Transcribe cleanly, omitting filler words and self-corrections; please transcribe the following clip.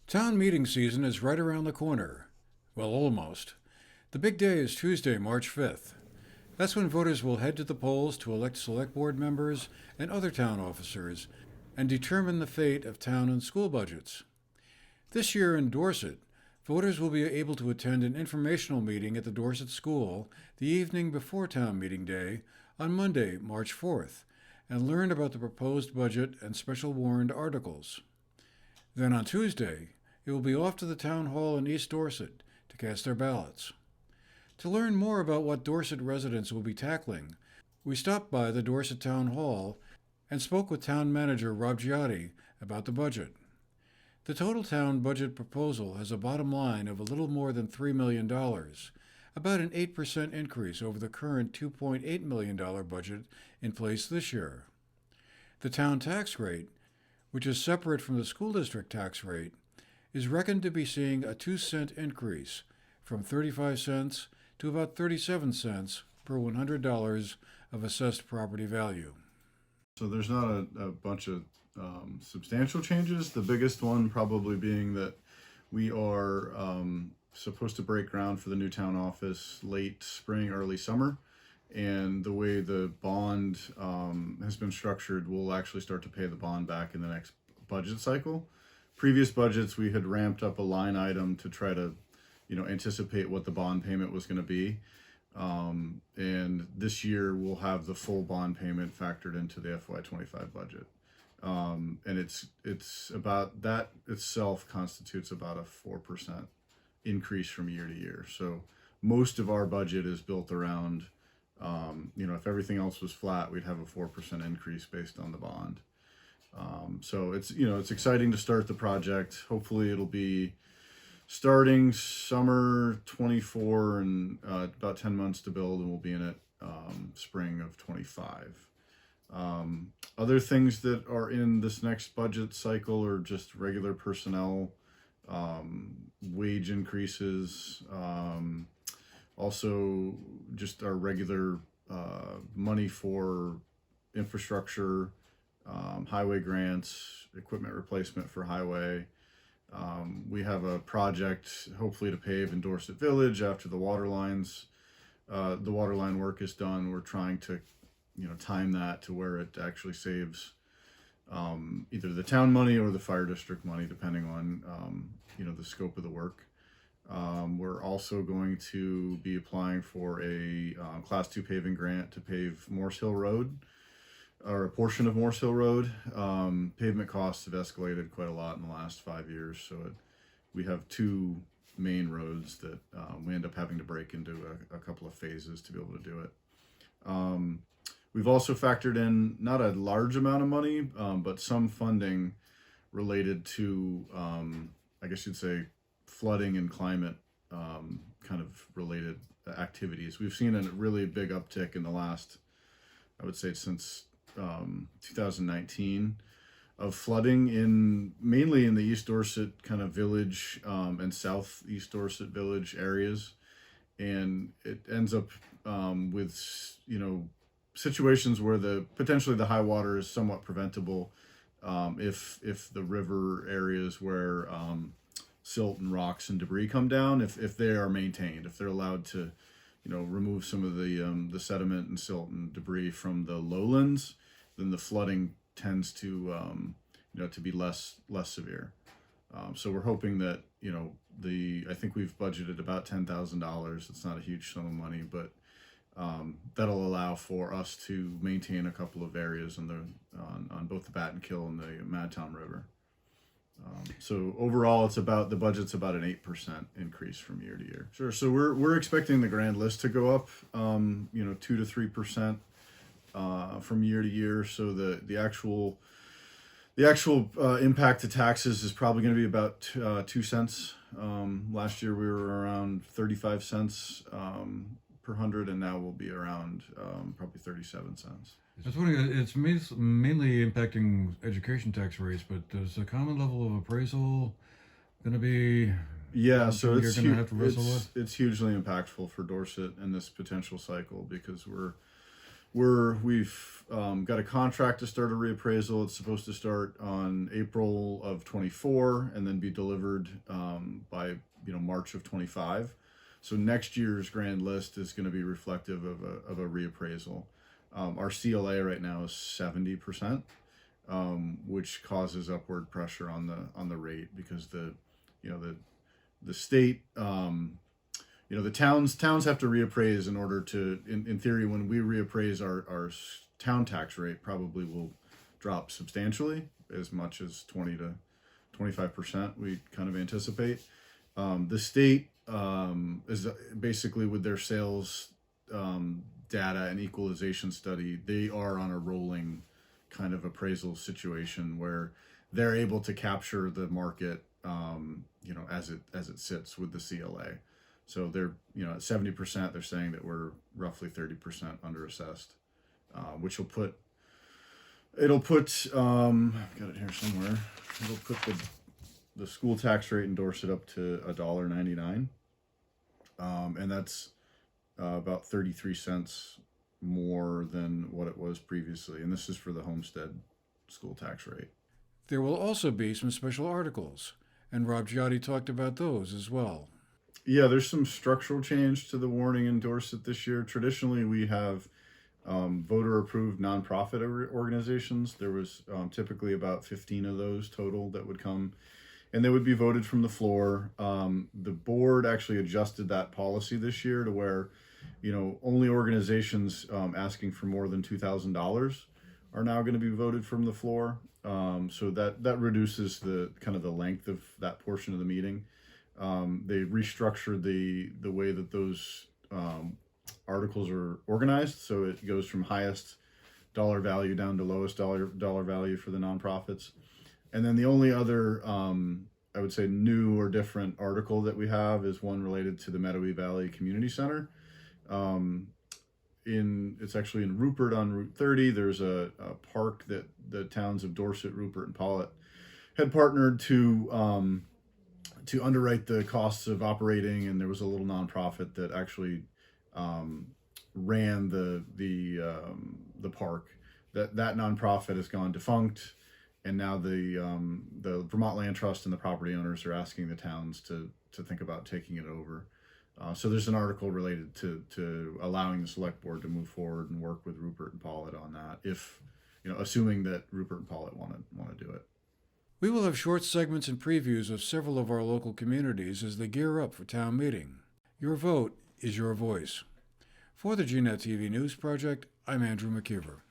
Town meeting season is right around the corner. Well, almost. The big day is Tuesday, March 5th. That's when voters will head to the polls to elect select board members and other town officers and determine the fate of town and school budgets. This year in Dorset, voters will be able to attend an informational meeting at the Dorset School the evening before town meeting day on Monday, March 4th, and learn about the proposed budget and special warrant articles. Then on Tuesday, it will be off to the town hall in East Dorset to cast their ballots. To learn more about what Dorset residents will be tackling, we stopped by the Dorset Town Hall and spoke with Town Manager Rob Gaiotti about the budget. The total town budget proposal has a bottom line of a little more than $3 million, about an 8% increase over the current $2.8 million budget in place this year. The town tax rate, which is separate from the school district tax rate, is reckoned to be seeing a 2-cent increase from 35 cents to about 37 cents per $100 of assessed property value. So there's not a bunch of substantial changes. The biggest one probably being that we are supposed to break ground for the new town office late spring, early summer. And the way the bond has been structured, we'll actually start to pay the bond back in the next budget cycle. Previous budgets, we had ramped up a line item to try to, anticipate what the bond payment was going to be. And this year we'll have the full bond payment factored into the FY25 budget. And it's about that itself constitutes about a 4% increase from year to year. So most of our budget is built around, if everything else was flat, we'd have a 4% increase based on the bond. So it's exciting to start the project. Hopefully it'll be starting summer 24 and about 10 months to build, and we'll be in it spring of 25. Other things that are in this next budget cycle are just regular personnel, wage increases, also just our regular money for infrastructure, highway grants, equipment replacement for highway. We have a project hopefully to pave in Dorset Village after the water line work is done. We're trying to time that to where it actually saves either the town money or the fire district money, depending on the scope of the work. We're also going to be applying for a Class 2 paving grant to pave Morse Hill Road, or a portion of Morse Hill Road. Pavement costs have escalated quite a lot in the last 5 years, so we have two main roads that we end up having to break into a couple of phases to be able to do it. We've also factored in not a large amount of money, but some funding related to, I guess you'd say, flooding and climate kind of related activities. We've seen a really big uptick in the last, I would say, since 2019 of flooding mainly in the East Dorset kind of village and South East Dorset village areas. And it ends up with, situations where potentially the high water is somewhat preventable if the river areas where silt and rocks and debris come down, if they are maintained, if they're allowed to, remove some of the sediment and silt and debris from the lowlands, then the flooding tends to to be less severe. So we're hoping that I think we've budgeted about $10,000. It's not a huge sum of money, but that'll allow for us to maintain a couple of areas on both the Battenkill and the Madtown River. So overall, the budget's about an 8% increase from year to year. Sure. So we're expecting the grand list to go up, 2 to 3% from year to year. So the actual impact to taxes is probably going to be about 2 cents. Last year we were around 35 cents per hundred, and now we'll be around probably 37 cents. I was wondering, it's mainly impacting education tax rates, but is the common level of appraisal going to be? Yeah, so you're going to have to wrestle with? It's hugely impactful for Dorset in this potential cycle because we're We've got a contract to start a reappraisal. It's supposed to start on April of 24 and then be delivered by March of 25. So next year's grand list is going to be reflective of a reappraisal. Our CLA right now is 70%, which causes upward pressure on the rate because the state, the towns have to reappraise in order to, in theory, when we reappraise our town tax rate probably will drop substantially, as much as 20 to 25%. We kind of anticipate. The state is basically, with their sales data and equalization study, they are on a rolling kind of appraisal situation where they're able to capture the market, as it sits with the CLA. So they're, at 70%, they're saying that we're roughly 30% underassessed, which it'll put, I've got it here somewhere. It'll put the school tax rate in Dorset up to $1.99. And that's about 33 cents more than what it was previously. And this is for the homestead school tax rate. There will also be some special articles, and Rob Gaiotti talked about those as well. Yeah, there's some structural change to the warning in Dorset this year. Traditionally, we have voter-approved nonprofit organizations. There was typically about 15 of those total that would come, and they would be voted from the floor. The board actually adjusted that policy this year to where, only organizations asking for more than $2,000 are now going to be voted from the floor. So that reduces the length of that portion of the meeting. They restructured the way that those articles are organized, so it goes from highest dollar value down to lowest dollar value for the nonprofits. And then the only other, I would say, new or different article that we have is one related to the Meadowy Valley Community Center. It's actually in Rupert on Route 30. There's a park that the towns of Dorset, Rupert, and Pollitt had partnered to underwrite the costs of operating, and there was a little nonprofit that actually ran the park. That nonprofit has gone defunct, and now the Vermont Land Trust and the property owners are asking the towns to think about taking it over. So there's an article related to allowing the select board to move forward and work with Rupert and Pollitt on that, if assuming that Rupert and Pollitt want to do it. We will have short segments and previews of several of our local communities as they gear up for town meeting. Your vote is your voice. For the GNAT-TV News Project, I'm Andrew McKeever.